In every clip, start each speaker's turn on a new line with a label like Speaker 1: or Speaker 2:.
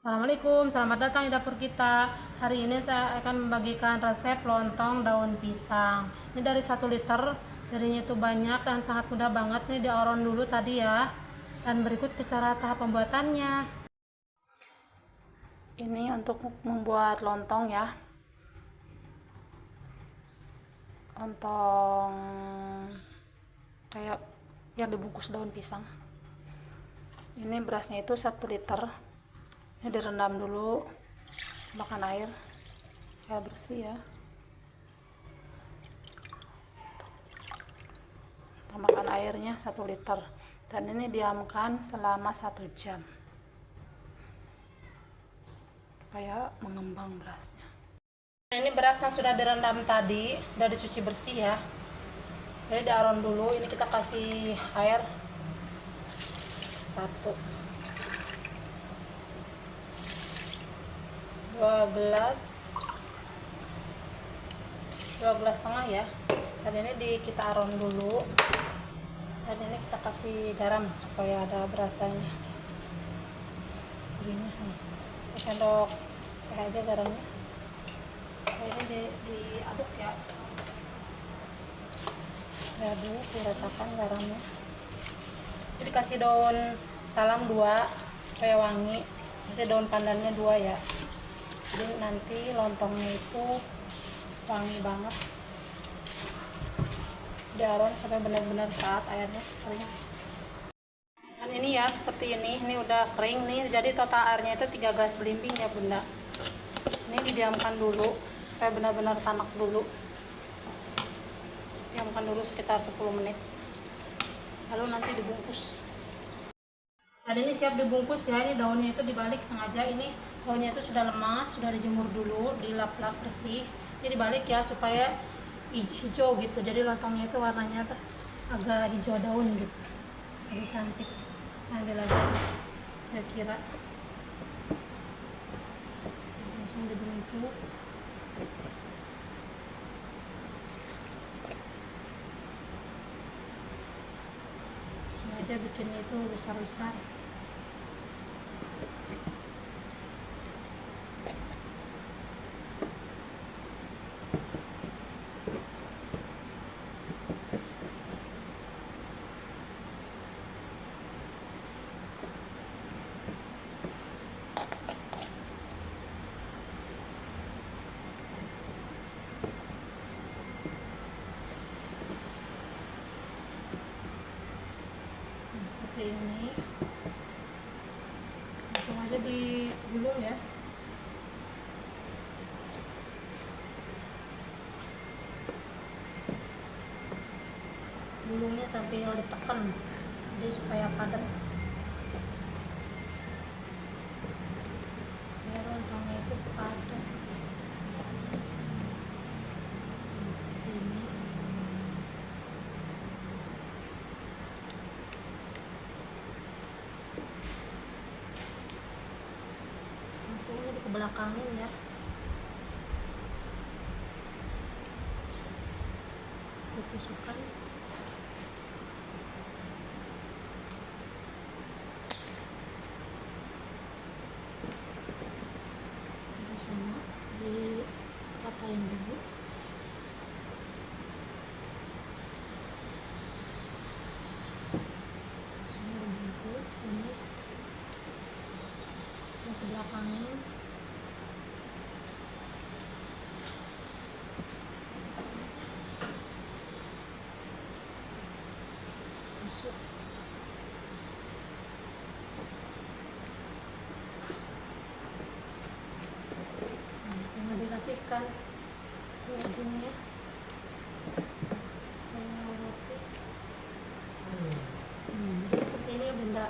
Speaker 1: Assalamualaikum, selamat datang di dapur kita. Hari ini saya akan membagikan resep lontong daun pisang. Ini dari 1 liter, jadinya itu banyak dan sangat mudah banget. Nih dioron dulu tadi ya. Dan berikut ke cara tahap pembuatannya. Ini untuk membuat lontong ya. Lontong kayak yang dibungkus daun pisang. Ini berasnya itu 1 liter. Ini direndam dulu, makan air bersih ya. Tambahkan airnya 1 liter dan ini diamkan selama 1 jam supaya mengembang berasnya. Nah, ini berasnya sudah direndam tadi, sudah dicuci bersih ya. Jadi diaron dulu. Ini kita kasih air 2 gelas setengah ya. Dan ini kita aron dulu. Dan ini kita kasih garam supaya ada berasanya. Gurihnya nih. Sendok teh aja garamnya. Ini diaduk ya. Diaduk, diratakan garamnya. Jadi kasih daun salam 2 supaya wangi. Kasih daun pandannya 2 ya. Jadi nanti lontongnya itu wangi banget. Diaron sampai benar-benar saat airnya kering. Dan ini ya seperti ini udah kering nih. Jadi total airnya itu 3 gelas belimbing ya bunda. Ini didiamkan dulu supaya benar-benar tanak dulu. Diamkan dulu sekitar 10 menit. Lalu nanti dibungkus. Dan ini siap dibungkus ya. Ini daunnya itu dibalik sengaja. Ini daunnya itu sudah lemas, sudah dijemur dulu, dilap-lap bersih. Ini dibalik ya supaya hijau gitu. Jadi lontongnya itu warnanya agak hijau daun gitu. Jadi cantik. Ambil lagi kira-kira. Langsung dibentuk. Sengaja bikinnya itu besar-besar. Seperti ini. Langsung aja digulung ya. Gulungnya sampai ditekan, jadi supaya padat. Biar lontongnya itu padat. Seperti ini. Langsung aja dikebelakangin ya. Saya tusukkan. Sama dipatahin dulu. Langsung dibungkus ini. Langsung ke belakangnya. Tusuk. Tinggal dirapikan ke ujungnya. Jadi seperti ini ya bunda.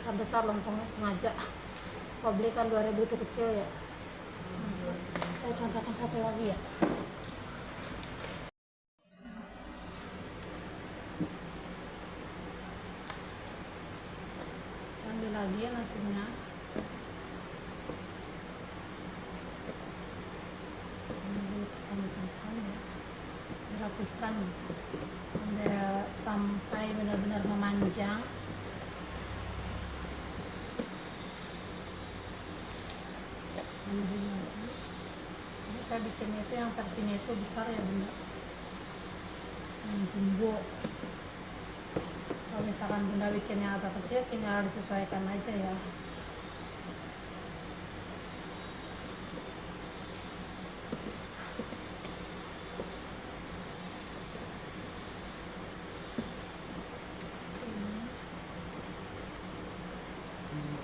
Speaker 1: Besar lontongnya sengaja. Kalau beli kan 2.000 itu kecil ya. Saya contohkan satu lagi ya. Ambil lagi ya nasinya. Dirapikan sampai benar-benar memanjang. Jadi saya bikinnya itu yang versinya itu besar ya bunda, yang jumbo. Kalau misalkan bunda bikinnya agak kecil, tinggal disesuaikan aja ya.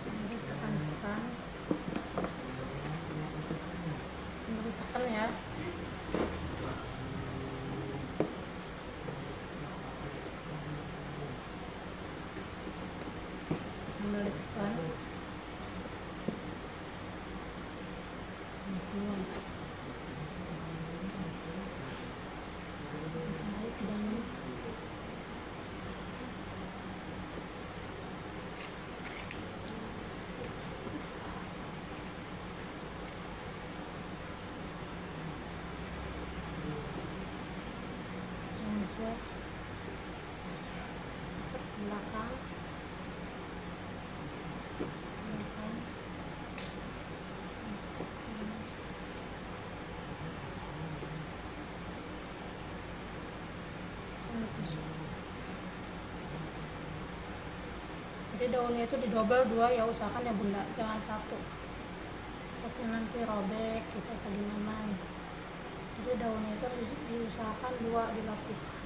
Speaker 1: Jadi tekan-tekan, ditekan ya. Sambil ditekan. Cek belakang, jadi daunnya itu didobel 2 ya, usahakan ya bunda, jangan 1, oke nanti robek gitu atau gimana. Jadi daunnya itu diusahakan 2 dilapis.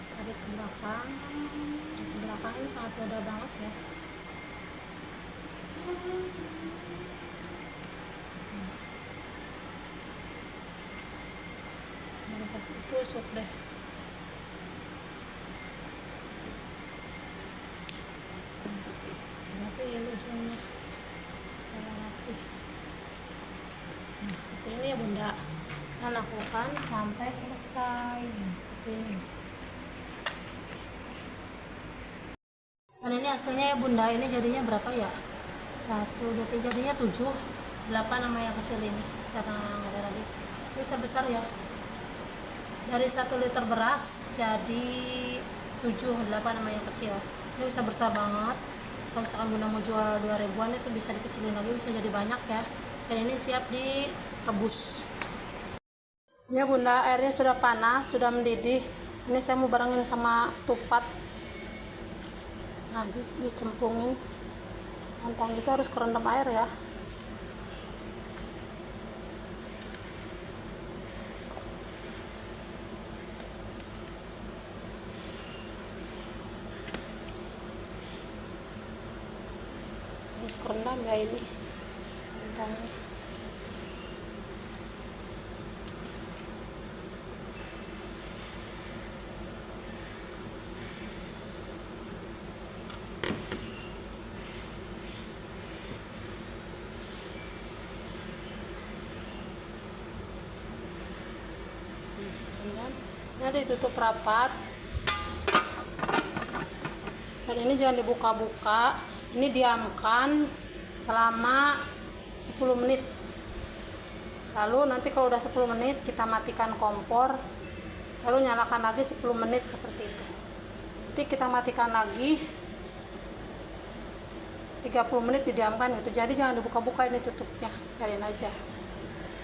Speaker 1: Tarik ke belakang, ke belakang ini sangat mudah banget ya. Lepas itu tusuk deh. Rapiin ujungnya supaya rapi. Nah, seperti ini ya bunda. Kita lakukan sampai selesai. Seperti ini. Dan ini hasilnya ya bunda. Ini jadinya berapa ya? 1, 2, 3, jadinya 7, 8 sama yang kecil ini karena nggak ada lagi. Ini besar-besar ya. Dari 1 liter beras jadi 7, 8 sama yang kecil. Ini bisa besar banget. Kalau misalkan bunda mau jual 2 ribuan itu bisa dikecilin lagi, bisa jadi banyak ya. Dan ini siap direbus. Ya bunda, airnya sudah panas, sudah mendidih. Ini saya mau barengin sama tupat. Nah, dicemplungin. Lontong itu harus kerendam air ya. Harus kerendam ya ini lontongnya. Ini ditutup rapat, dan ini jangan dibuka-buka. Ini diamkan selama 10 menit. Lalu nanti kalau udah 10 menit kita matikan kompor, lalu nyalakan lagi 10 menit seperti itu. Nanti kita matikan lagi 30 menit, didiamkan itu. Jadi jangan dibuka-buka, ini tutupnya, biarin aja,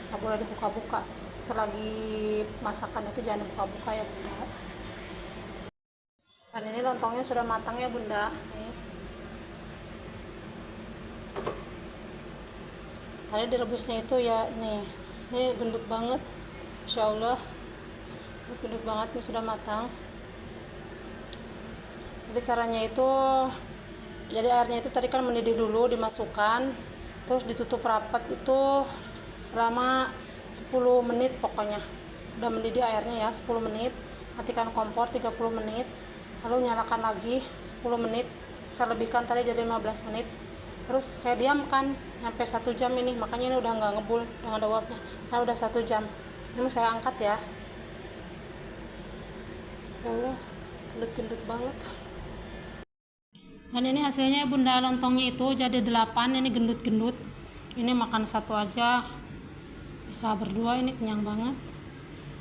Speaker 1: nggak boleh dibuka-buka. Selagi masakan itu jangan dibuka-buka ya bunda. Dan ini lontongnya sudah matang ya bunda. Nih. Tadi direbusnya itu ya nih, ini gendut banget, insya Allah ini gendut banget, ini sudah matang. Jadi caranya itu, jadi airnya itu tadi kan mendidih dulu, dimasukkan, terus ditutup rapat itu selama 10 menit pokoknya. Udah mendidih airnya ya 10 menit, matikan kompor 30 menit, lalu nyalakan lagi 10 menit, saya lebihkan tadi jadi 15 menit, terus saya diamkan sampai 1 jam ini. Makanya ini udah nggak ngebul, udah nggak ada uapnya. Nah udah 1 jam, ini mau saya angkat ya. Allah, gendut-gendut banget. Dan ini hasilnya bunda, lontongnya itu jadi 8, ini gendut-gendut. Ini makan 1 aja bisa berdua, ini kenyang banget.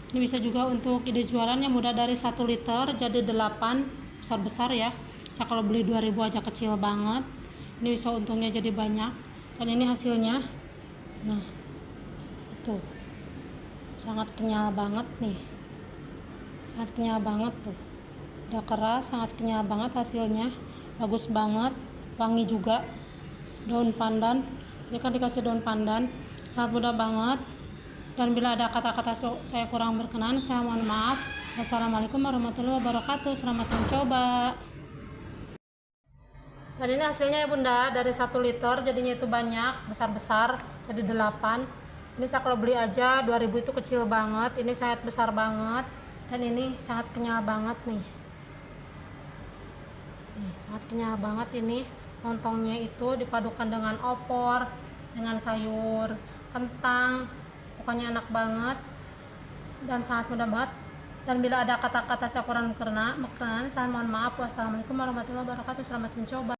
Speaker 1: Ini bisa juga untuk ide jualan yang mudah, dari 1 liter jadi 8 besar-besar ya. Saya kalau beli 2000 aja kecil banget. Ini bisa untungnya jadi banyak. Dan ini hasilnya. Nah, itu sangat kenyal banget nih. Sangat kenyal banget tuh. Udah keras, sangat kenyal banget hasilnya. Bagus banget, wangi juga. Daun pandan. Ini kan dikasih daun pandan. Sangat mudah banget. Dan bila ada kata-kata saya kurang berkenan, saya mohon maaf. Wassalamualaikum warahmatullahi wabarakatuh. Selamat mencoba. Dan ini hasilnya ya bunda, dari 1 liter jadinya itu banyak, besar-besar, jadi 8. Ini saya kalau beli aja 2000 itu kecil banget, ini sangat besar banget. Dan ini sangat kenyal banget nih. Sangat kenyal banget ini. Lontongnya itu dipadukan dengan opor, dengan sayur kentang. Pokoknya enak banget dan sangat mudah banget. Dan bila ada kata-kata saya kurang berkenan, saya mohon maaf. Wassalamualaikum warahmatullahi wabarakatuh. Selamat mencoba.